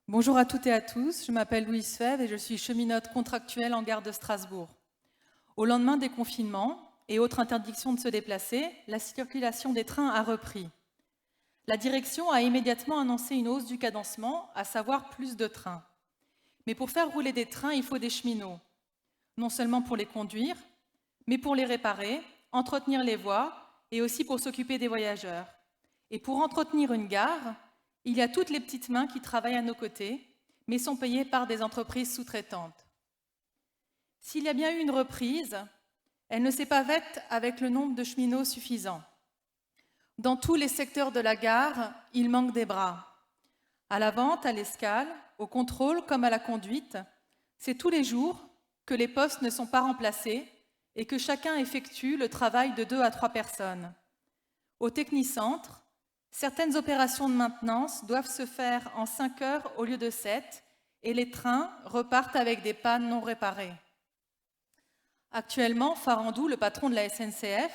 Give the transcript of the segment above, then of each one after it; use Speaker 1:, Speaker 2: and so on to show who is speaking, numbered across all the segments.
Speaker 1: Bonjour à toutes et à tous, je m'appelle Louise Fèvre et je suis cheminote contractuelle en gare de Strasbourg. Au lendemain des confinements et autres interdictions de se déplacer, la circulation des trains a repris. La direction a immédiatement annoncé une hausse du cadencement, à savoir plus de trains. Mais pour faire rouler des trains, il faut des cheminots, non seulement pour les conduire, mais pour les réparer, entretenir les voies et aussi pour s'occuper des voyageurs. Et pour entretenir une gare, il y a toutes les petites mains qui travaillent à nos côtés, mais sont payées par des entreprises sous-traitantes. S'il y a bien eu une reprise, elle ne s'est pas faite avec le nombre de cheminots suffisant. Dans tous les secteurs de la gare, il manque des bras. À la vente, à l'escale, au contrôle comme à la conduite, c'est tous les jours que les postes ne sont pas remplacés et que chacun effectue le travail de 2 à 3 personnes. Au technicentre, certaines opérations de maintenance doivent se faire en 5 heures au lieu de 7 et les trains repartent avec des pannes non réparées. Actuellement, Farandou, le patron de la SNCF,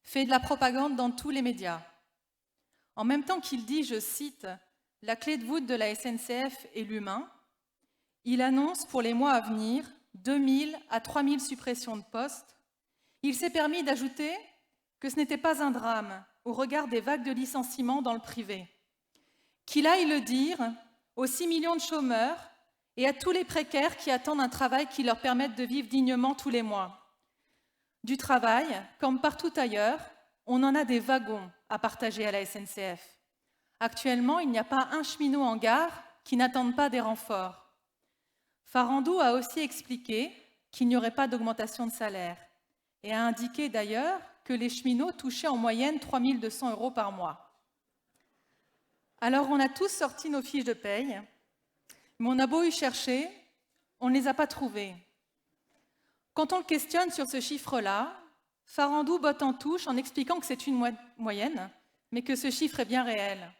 Speaker 1: fait de la propagande dans tous les médias. En même temps qu'il dit, je cite, « La clé de voûte de la SNCF est l'humain », il annonce pour les mois à venir 2000 à 3000 suppressions de postes. Il s'est permis d'ajouter que ce n'était pas un drame au regard des vagues de licenciements dans le privé. Qu'il aille le dire aux 6 millions de chômeurs et à tous les précaires qui attendent un travail qui leur permette de vivre dignement tous les mois. Du travail, comme partout ailleurs, on en a des wagons à partager à la SNCF. Actuellement, il n'y a pas un cheminot en gare qui n'attende pas des renforts. Farandou a aussi expliqué qu'il n'y aurait pas d'augmentation de salaire et a indiqué d'ailleurs que les cheminots touchaient en moyenne 3 200 € par mois. Alors on a tous sorti nos fiches de paye, mais on a beau y chercher, on ne les a pas trouvées. Quand on le questionne sur ce chiffre-là, Farandou botte en touche en expliquant que c'est une moyenne, mais que ce chiffre est bien réel.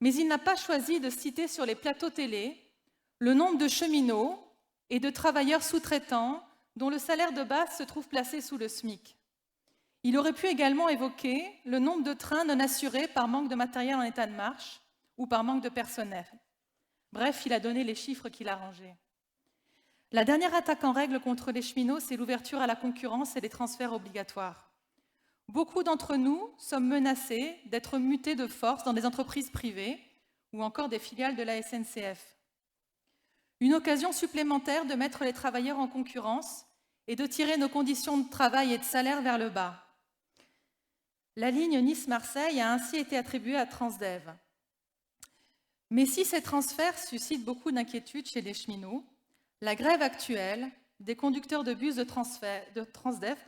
Speaker 1: Mais il n'a pas choisi de citer sur les plateaux télé le nombre de cheminots et de travailleurs sous-traitants dont le salaire de base se trouve placé sous le SMIC. Il aurait pu également évoquer le nombre de trains non assurés par manque de matériel en état de marche ou par manque de personnel. Bref, il a donné les chiffres qu'il arrangeait. La dernière attaque en règle contre les cheminots, c'est l'ouverture à la concurrence et les transferts obligatoires. Beaucoup d'entre nous sommes menacés d'être mutés de force dans des entreprises privées ou encore des filiales de la SNCF. Une occasion supplémentaire de mettre les travailleurs en concurrence et de tirer nos conditions de travail et de salaire vers le bas. La ligne Nice-Marseille a ainsi été attribuée à Transdev. Mais si ces transferts suscitent beaucoup d'inquiétudes chez les cheminots, la grève actuelle des conducteurs de bus de Transdev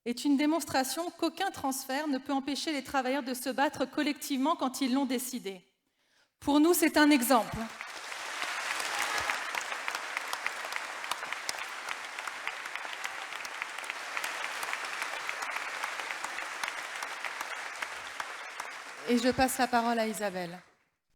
Speaker 1: est une démonstration qu'aucun transfert ne peut empêcher les travailleurs de se battre collectivement quand ils l'ont décidé. Pour nous, c'est un exemple. Et je passe la parole à Isabelle.